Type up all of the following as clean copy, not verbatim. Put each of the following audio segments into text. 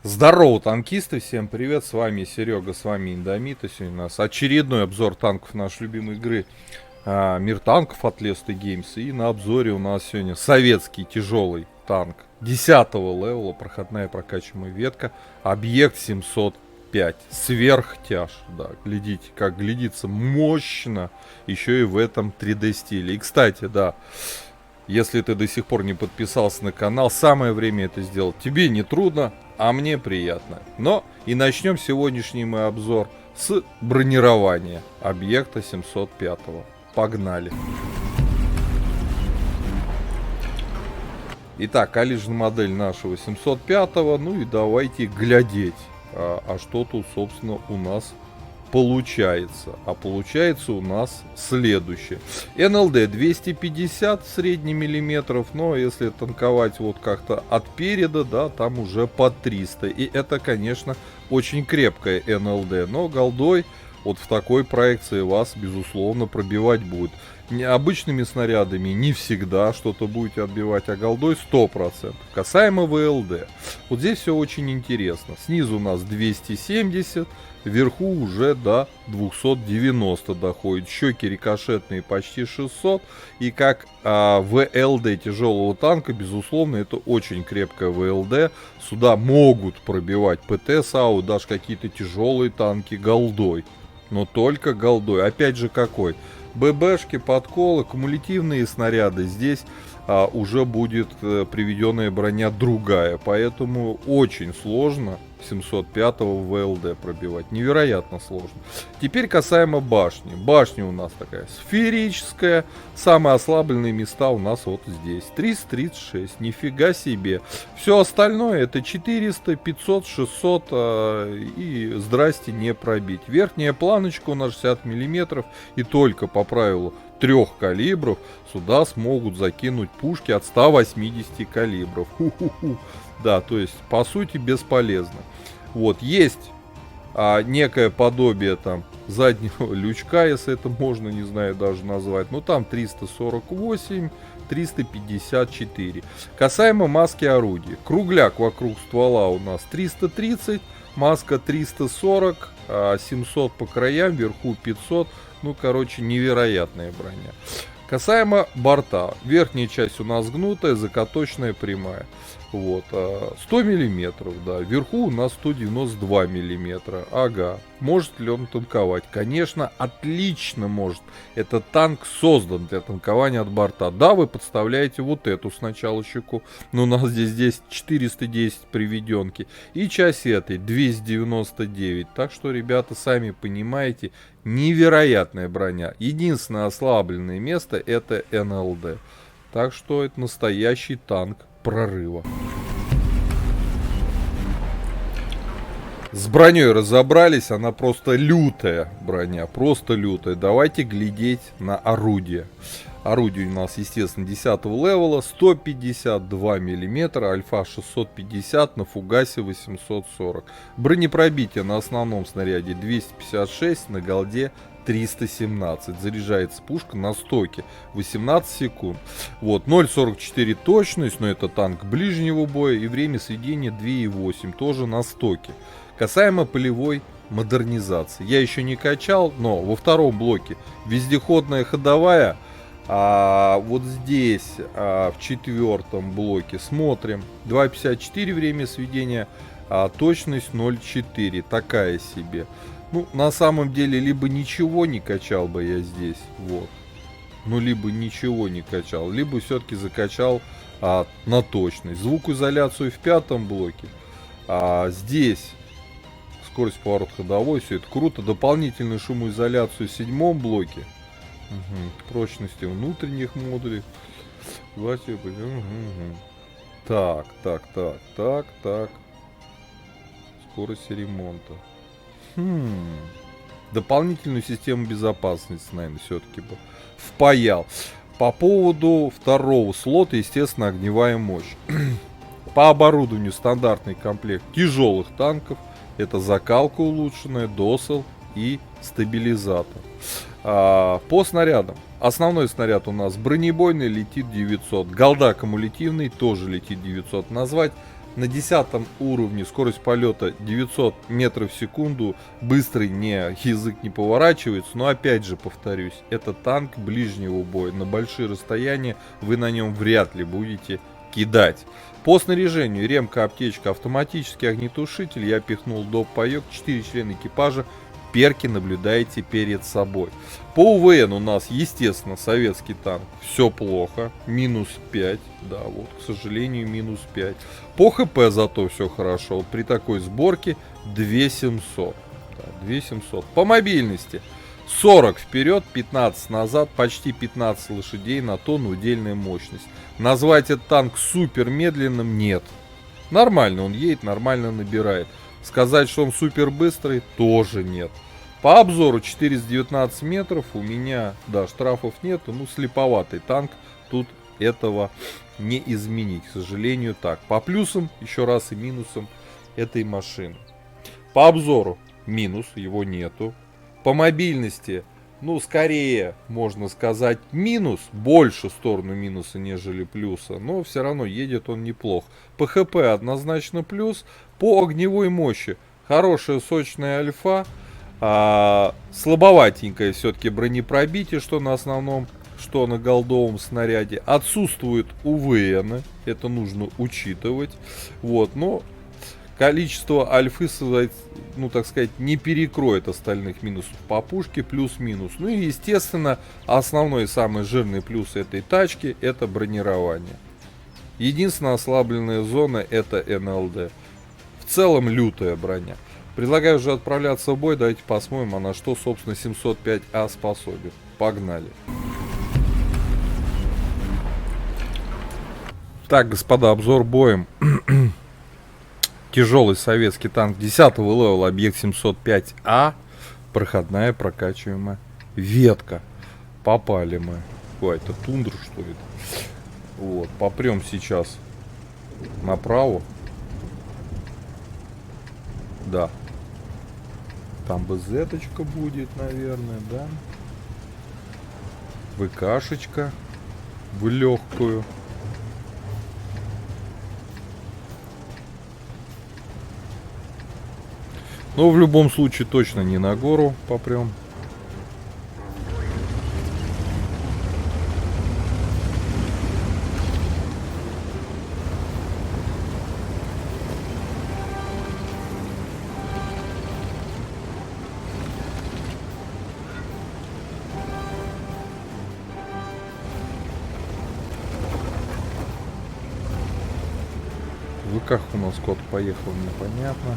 Здорово, танкисты, всем привет, с вами Серега, с вами Индомит, и сегодня у нас очередной обзор танков нашей любимой игры Мир танков от Lesta Games, и на обзоре у нас сегодня советский тяжелый танк 10-го левела, проходная прокачиваемая ветка, объект 705, сверхтяж, да, глядите, как глядится мощно, еще и в этом 3D стиле. И кстати, да, если ты до сих пор не подписался на канал, самое время это сделать. Тебе не трудно, а мне приятно. Но и начнем сегодняшний мой обзор с бронирования объекта 705. Погнали. Итак, коллижная модель нашего 705. Ну и давайте глядеть, что тут, собственно, у нас получается. А получается у нас следующее. НЛД 250 средний миллиметров, но если танковать вот как-то от переда, да, там уже по 300. И это, конечно, очень крепкая НЛД, но голдой вот в такой проекции вас, безусловно, пробивать будет. Обычными снарядами не всегда что-то будете отбивать, а голдой 100%. Касаемо ВЛД. Вот здесь все очень интересно. Снизу у нас 270, вверху уже до 290 доходит. Щеки рикошетные почти 600. И как ВЛД тяжелого танка, безусловно, это очень крепкая ВЛД. Сюда могут пробивать ПТ, САУ, даже какие-то тяжелые танки голдой. Но только голдой. Опять же какой? ББшки, подколы, кумулятивные снаряды. Здесь уже будет приведенная броня другая. Поэтому очень сложно 705-го ВЛД пробивать. Невероятно сложно. Теперь касаемо башни. Башня у нас такая сферическая. Самые ослабленные места у нас вот здесь. 336. Нифига себе. Все остальное это 400, 500, 600 и здрасте не пробить. Верхняя планочка у нас 60 миллиметров. И только по правилу 3 калибров сюда смогут закинуть пушки от 180 калибров. Ху-ху-ху. Да, то есть по сути бесполезно. Вот, есть некое подобие там заднего лючка, если это можно, не знаю, даже назвать. Но там 348, 354. Касаемо маски орудия. Кругляк вокруг ствола у нас 330, маска 340, 700 по краям, вверху 500. Ну, короче, невероятная броня. Касаемо борта. Верхняя часть у нас гнутая, закаточная прямая. Вот, 100 миллиметров, да. Вверху у нас 192 миллиметра. Ага. Может ли он танковать? Конечно, отлично может. Этот танк создан для танкования от борта. Да, вы подставляете вот эту сначала щеку. Но у нас здесь 410 приведенки. И часть этой 299. Так что, ребята, сами понимаете, невероятная броня. Единственное ослабленное место это НЛД. Так что это настоящий танк прорыва. С броней разобрались, она просто лютая броня, просто лютая. Давайте глядеть на орудие. Орудие у нас, естественно, 10-го левела, 152 мм, альфа 650, на фугасе 840. Бронепробитие на основном снаряде 256, на голде 317. Заряжается пушка на стоке 18 секунд. Вот, 0,44 точность, но это танк ближнего боя, и время сведения 2,8, тоже на стоке. Касаемо полевой модернизации. Я еще не качал, но во втором блоке вездеходная ходовая. Вот здесь, в четвертом блоке, смотрим. 2,54 время сведения, точность 0,4. Такая себе. Ну, на самом деле, либо ничего не качал бы я здесь, вот. Ну, либо ничего не качал, либо все-таки закачал на точность. Звукоизоляцию в пятом блоке. Здесь скорость поворота ходовой, все это круто. Дополнительную шумоизоляцию в седьмом блоке. Прочности внутренних модулей. Так. Скорость ремонта. Дополнительную систему безопасности, наверное, все-таки бы впаял. По поводу второго слота, естественно, огневая мощь. По оборудованию стандартный комплект тяжелых танков. Это закалка улучшенная, досел и стабилизатор. По снарядам. Основной снаряд у нас бронебойный, летит 900. Голда кумулятивный, тоже летит 900. Назвать На 10 уровне скорость полета 900 метров в секунду. Быстрый язык не поворачивается. Но опять же повторюсь, это танк ближнего боя. На большие расстояния вы на нем вряд ли будете кидать. По снаряжению: ремка, аптечка, автоматический огнетушитель. Я пихнул доп. Паёк, 4 члена экипажа. Перки наблюдаете перед собой. По УВН у нас, естественно, советский танк. Все плохо. Минус 5. Да, вот, к сожалению, минус 5. По ХП зато все хорошо. Вот при такой сборке 2700. Да, 2700. По мобильности: 40 вперед, 15 назад, почти 15 лошадей на тонну удельная мощность. Назвать этот танк супер медленным нет. Нормально он едет, нормально набирает. Сказать, что он супер быстрый, тоже нет. По обзору 419 метров. У меня, да, штрафов нету. Ну, слеповатый танк. Тут этого не изменить, к сожалению, так. По плюсам, еще раз, и минусам этой машины. По обзору минус, его нету. По мобильности, ну, скорее, можно сказать, минус. Больше в сторону минуса, нежели плюса. Но все равно едет он неплохо. По ХП однозначно плюс. По огневой мощи хорошая сочная альфа. Слабоватенькое все-таки бронепробитие, что на основном, что на голдовом снаряде. Отсутствует УВН, это нужно учитывать. Вот, но количество альфы, ну, так сказать, не перекроет остальных минусов по пушке, плюс-минус. Ну и, естественно, основной и самый жирный плюс этой тачки — это бронирование. Единственная ослабленная зона — это НЛД. В целом лютая броня. Предлагаю уже отправляться в бой. Давайте посмотрим, а на что, собственно, 705А способен. Погнали. Так, господа, обзор боем. Тяжелый советский танк 10-го левела, объект 705А. Проходная, прокачиваемая ветка. Попали мы. Ой, это тундра, что ли? Вот, попрем сейчас направо. Да. Там БЗ-точка будет, наверное, да? ВКшечка в легкую. Но в любом случае точно не на гору попрем. В ВК у нас код поехал, непонятно.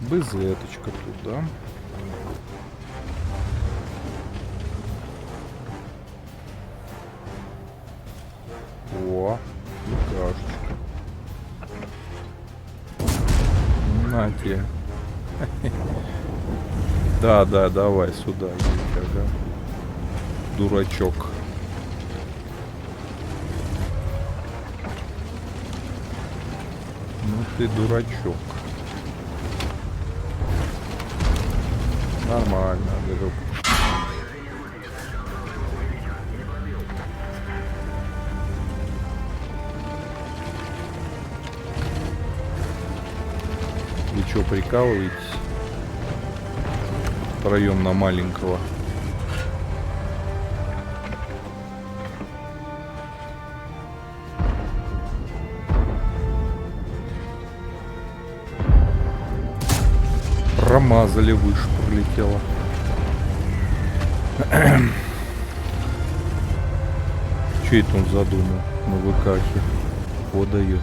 БЗ-точка тут, да? О, лекашечка. На тебе. Да, давай сюда, ага. Дурачок. Ну ты дурачок. Нормально, друг. Вы что, прикалываетесь? Втроем на маленького. Промазали, выше пролетело. Че это он задумал на ВКхе? Подает.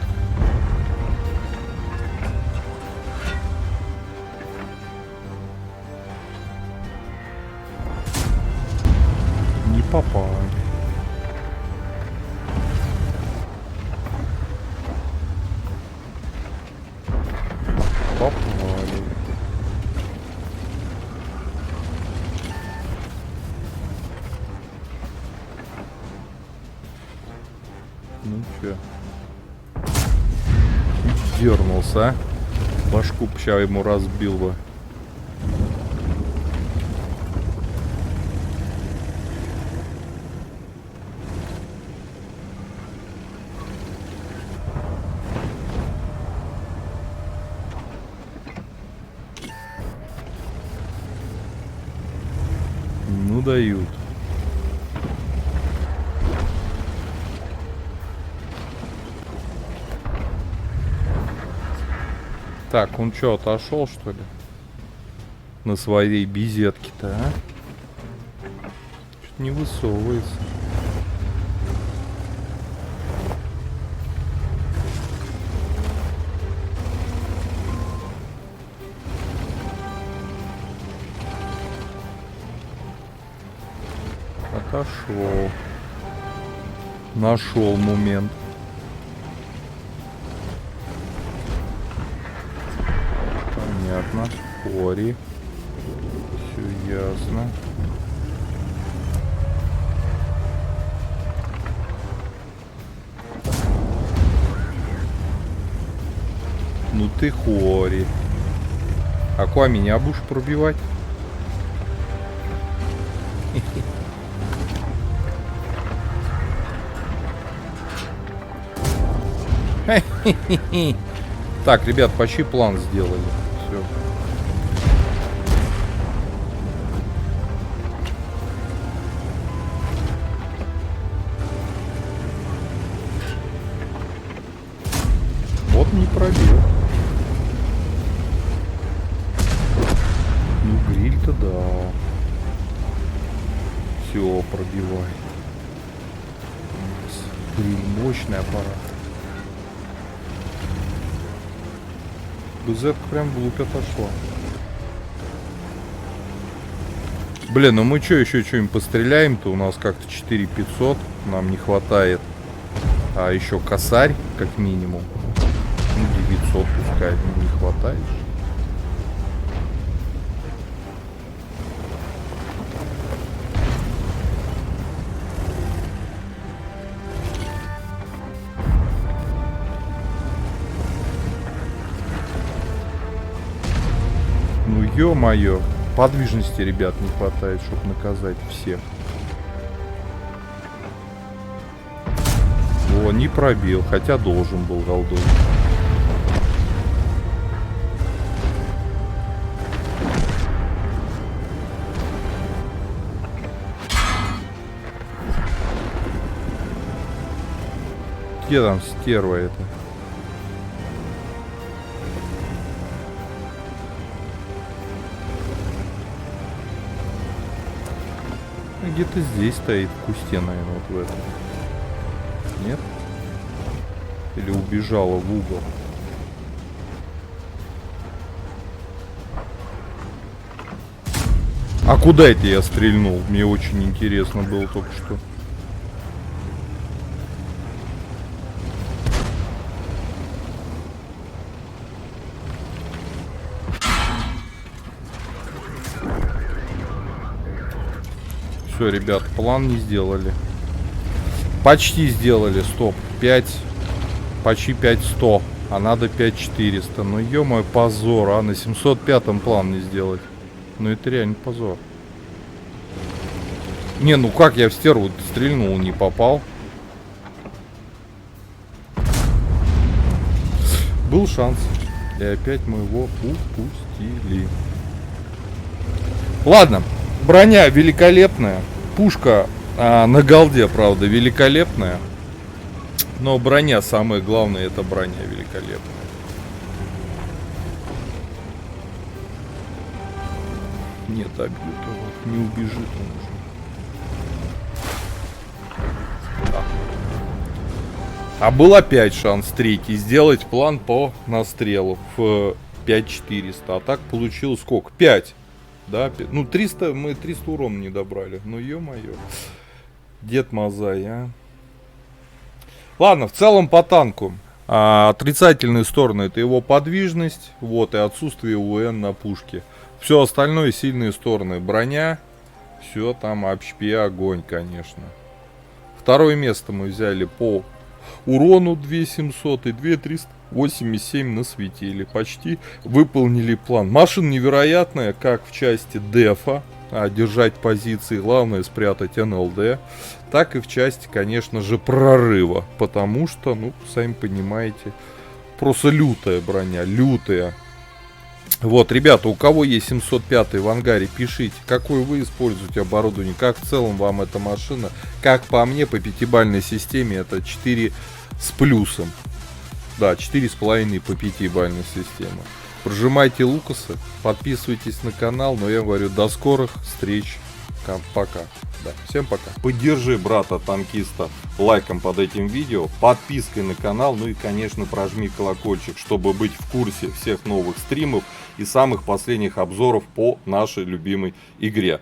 попали. Попали. Ну чё? Дернулся, а? Башку ща ему разбил бы. Ну дают. Так, он что, отошел, что ли? На своей безетке-то, а? Что-то не высовывается. Отошел. Нашел момент. Понятно. Кори. Все ясно. Ну ты Хори. Аква, меня будешь пробивать? Так, ребят, почти план сделали. Все. Вот не пробил. Ну, гриль-то да. Все, пробивай. Гриль, мощный аппарат. БЗ прям вглубь отошла. Блин, ну мы что, еще что-нибудь постреляем-то? У нас как-то 4500. Нам не хватает. А еще косарь, как минимум. Ну, 900 пускай, не хватает. Ну ё-моё, подвижности, ребят, не хватает, чтобы наказать всех. О, не пробил, хотя должен был голдой. Где там стерва это? Где-то здесь стоит, в кусте, наверное, вот в этом. Нет? Или убежала в угол? А куда это я стрельнул? Мне очень интересно было только что. Все, ребят, план не сделали. Почти сделали, стоп. 5, почти 5100. А надо 5400. Ну ё-моё, позор, а на 705-м план не сделать. Ну это реально позор. Не, ну как я в стерву стрельнул, не попал. Был шанс. И опять мы его упустили. Ладно. Броня великолепная. Пушка на голде, правда, великолепная. Но броня, самое главное, это броня великолепная. Нет, обьют его. Не убежит он уже. Да. А был опять шанс третий. Сделать план по настрелу в 5400. А так получилось сколько? 5. Да, ну 300, мы 300 урона не добрали. Ну ё-моё. Дед Мазай, а. Ладно, в целом по танку. Отрицательные стороны — это его подвижность, вот, и отсутствие УН на пушке. Все остальное сильные стороны. Броня, все там HP огонь, конечно. Второе место мы взяли по урону 2700 и 2387 насветили. Почти выполнили план. Машина невероятная, как в части дефа. Держать позиции, главное спрятать НЛД, так и в части, конечно же, прорыва, потому что, ну, сами понимаете, просто лютая броня, лютая. Вот, ребята, у кого есть 705 в ангаре, пишите, какое вы используете оборудование, как в целом вам эта машина. Как по мне, по пятибалльной системе это 4 с плюсом. Да, 4,5 по пятибалльной системе. Прожимайте Лукасы, подписывайтесь на канал, но я говорю, до скорых встреч, пока. Да, всем пока. Поддержи брата-танкиста лайком под этим видео, подпиской на канал, ну и, конечно, прожми колокольчик, чтобы быть в курсе всех новых стримов и самых последних обзоров по нашей любимой игре.